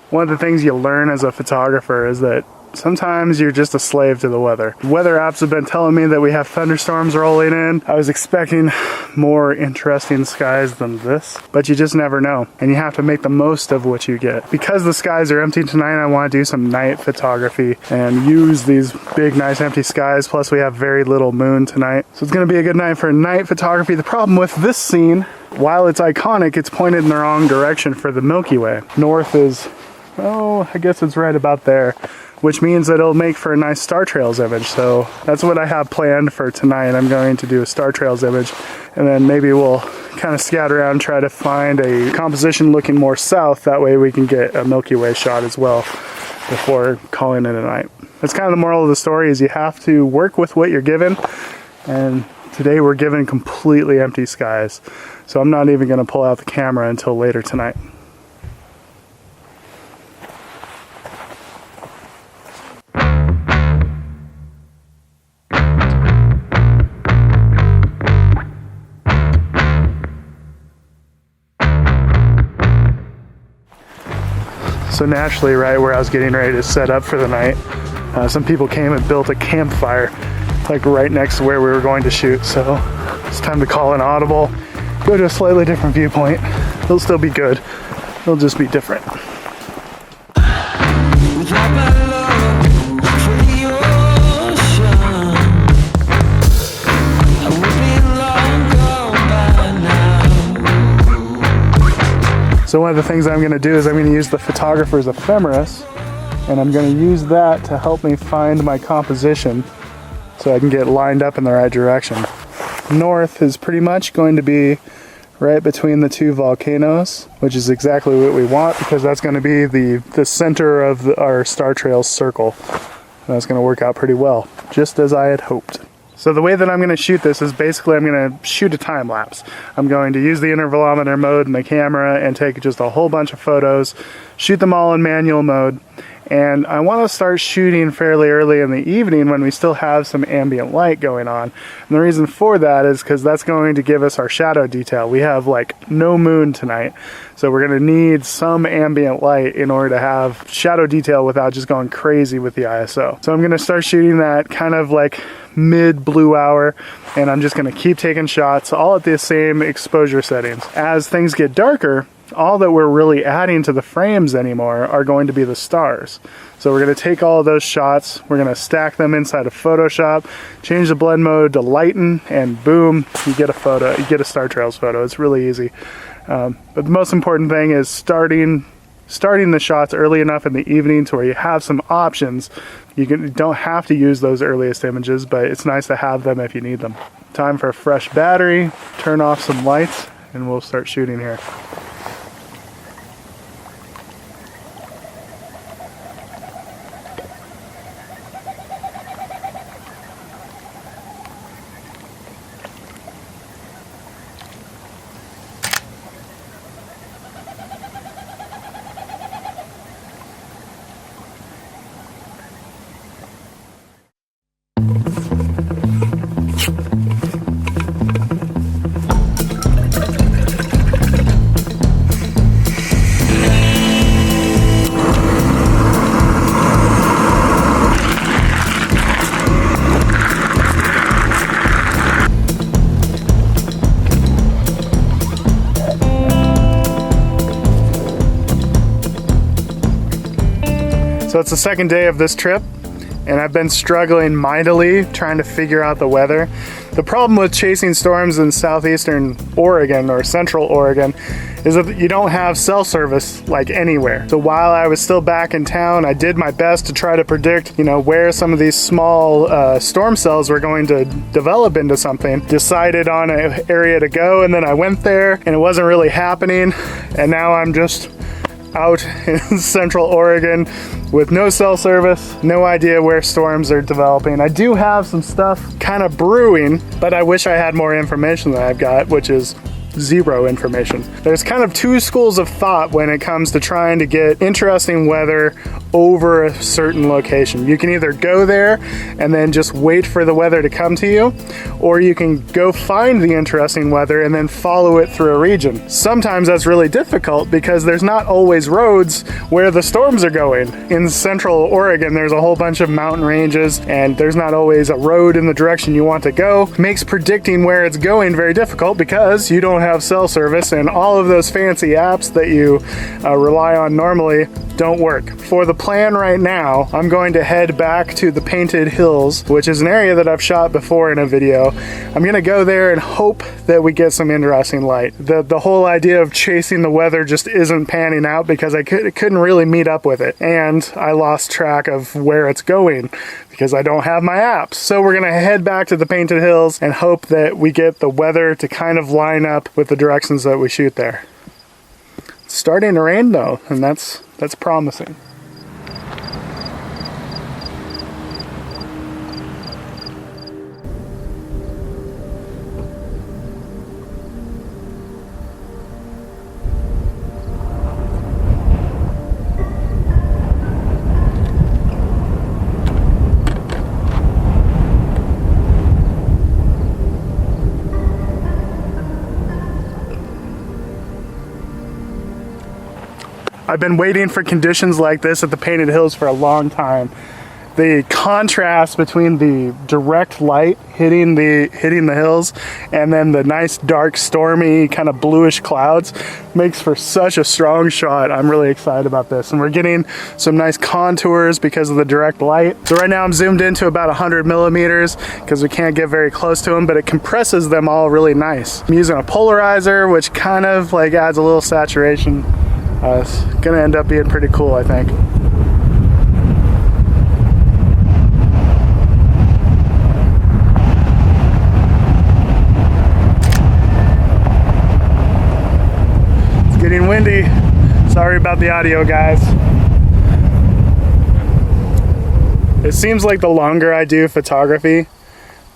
One of the things you learn as a photographer is that sometimes you're just a slave to the weather. Weather apps have been telling me that we have thunderstorms rolling in. I was expecting more interesting skies than this, but you just never know. And you have to make the most of what you get. Because the skies are empty tonight, I want to do some night photography and use these big, nice empty skies. Plus we have very little moon tonight. So it's gonna be a good night for night photography. The problem with this scene, while it's iconic, it's pointed in the wrong direction for the Milky Way. North is, oh, I guess it's right about there, which means that it'll make for a nice star trails image. So that's what I have planned for tonight. I'm going to do a star trails image, and then maybe we'll kind of scatter around and try to find a composition looking more south. That way we can get a Milky Way shot as well before calling it a night. That's kind of the moral of the story, is you have to work with what you're given. And today we're given completely empty skies. So I'm not even gonna pull out the camera until later tonight. So naturally, right where I was getting ready to set up for the night, some people came and built a campfire like right next to where we were going to shoot. So it's time to call an audible, go to a slightly different viewpoint. It'll still be good, it'll just be different. So one of the things I'm going to do is I'm going to use the photographer's ephemeris, and I'm going to use that to help me find my composition so I can get lined up in the right direction. North is pretty much going to be right between the two volcanoes, which is exactly what we want, because that's going to be the center of our Star Trails circle. And that's going to work out pretty well, just as I had hoped. So the way that I'm going to shoot this is basically I'm going to shoot a time lapse. I'm going to use the intervalometer mode in the camera and take just a whole bunch of photos, shoot them all in manual mode. And I want to start shooting fairly early in the evening when we still have some ambient light going on. And the reason for that is because that's going to give us our shadow detail. We have like no moon tonight, so we're going to need some ambient light in order to have shadow detail without just going crazy with the ISO. So I'm going to start shooting that kind of like mid blue hour, and I'm just going to keep taking shots all at the same exposure settings. As things get darker, all that we're really adding to the frames anymore are going to be the stars. So we're going to take all of those shots, we're going to stack them inside of Photoshop, change the blend mode to lighten, and boom, you get a photo, you get a Star Trails photo. It's really easy. But the most important thing is starting the shots early enough in the evening to where you have some options. You don't have to use those earliest images, but it's nice to have them if you need them. Time for a fresh battery, turn off some lights, and we'll start shooting here. So it's the second day of this trip, and I've been struggling mightily trying to figure out the weather. The problem with chasing storms in southeastern Oregon or central Oregon is that you don't have cell service like anywhere. So while I was still back in town, I did my best to try to predict, where some of these small storm cells were going to develop into something. Decided on an area to go, and then I went there and it wasn't really happening. And now I'm just out in central Oregon with no cell service, no idea where storms are developing. I do have some stuff kind of brewing, but I wish I had more information than I've got, which is zero information. There's kind of two schools of thought when it comes to trying to get interesting weather over a certain location. You can either go there and then just wait for the weather to come to you, or you can go find the interesting weather and then follow it through a region. Sometimes that's really difficult because there's not always roads where the storms are going. In central Oregon, there's a whole bunch of mountain ranges and there's not always a road in the direction you want to go. Makes predicting where it's going very difficult because you don't have cell service, and all of those fancy apps that you rely on normally don't work. For the plan right now, I'm going to head back to the Painted Hills, which is an area that I've shot before in a video. I'm gonna go there and hope that we get some interesting light. The whole idea of chasing the weather just isn't panning out because I couldn't really meet up with it, and I lost track of where it's going because I don't have my apps. So we're gonna head back to the Painted Hills and hope that we get the weather to kind of line up with the directions that we shoot there. It's starting to rain though, and that's promising. I've been waiting for conditions like this at the Painted Hills for a long time. The contrast between the direct light hitting the hills and then the nice dark stormy kind of bluish clouds makes for such a strong shot. I'm really excited about this, and we're getting some nice contours because of the direct light. So right now I'm zoomed into about 100 millimeters because we can't get very close to them, but it compresses them all really nice. I'm using a polarizer, which kind of like adds a little saturation. It's gonna end up being pretty cool, I think. It's getting windy. Sorry about the audio, guys. It seems like the longer I do photography,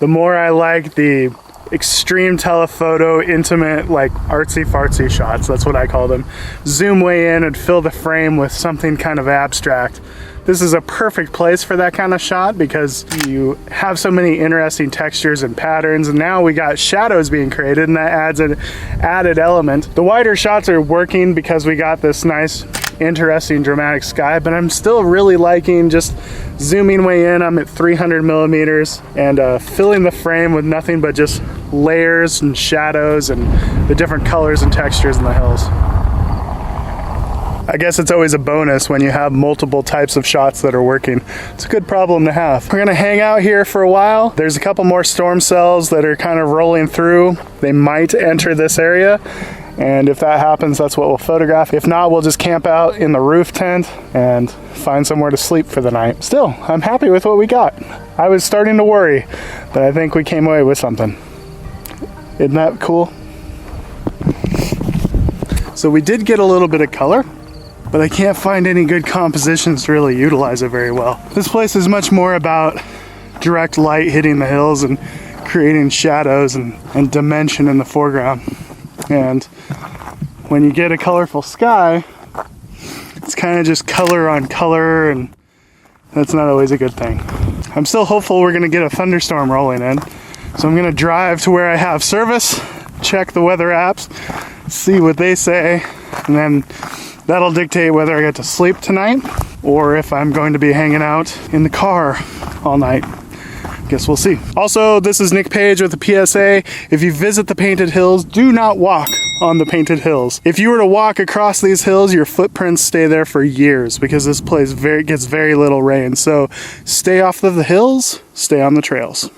the more I like the extreme telephoto, intimate, like artsy fartsy shots. That's what I call them. Zoom way in and fill the frame with something kind of abstract. This is a perfect place for that kind of shot because you have so many interesting textures and patterns, and now we got shadows being created, and that adds an added element. The wider shots are working because we got this nice, interesting, dramatic sky, but I'm still really liking just zooming way in. I'm at 300 millimeters and filling the frame with nothing but just layers and shadows and the different colors and textures in the hills. I guess it's always a bonus when you have multiple types of shots that are working. It's a good problem to have. We're gonna hang out here for a while. There's a couple more storm cells that are kind of rolling through. They might enter this area, and if that happens, that's what we'll photograph. If not, we'll just camp out in the roof tent and find somewhere to sleep for the night. Still, I'm happy with what we got. I was starting to worry, but I think we came away with something. Isn't that cool? So we did get a little bit of color, but I can't find any good compositions to really utilize it very well. This place is much more about direct light hitting the hills and creating shadows and dimension in the foreground. And when you get a colorful sky, it's kind of just color on color, and that's not always a good thing. I'm still hopeful we're gonna get a thunderstorm rolling in. So I'm gonna drive to where I have service, check the weather apps, see what they say, and then that'll dictate whether I get to sleep tonight or if I'm going to be hanging out in the car all night. Guess we'll see. Also, this is Nick Page with the PSA. If you visit the Painted Hills, do not walk on the painted hills. If you were to walk across these hills, your footprints stay there for years because this place gets very little rain. So stay off of the hills, stay on the trails.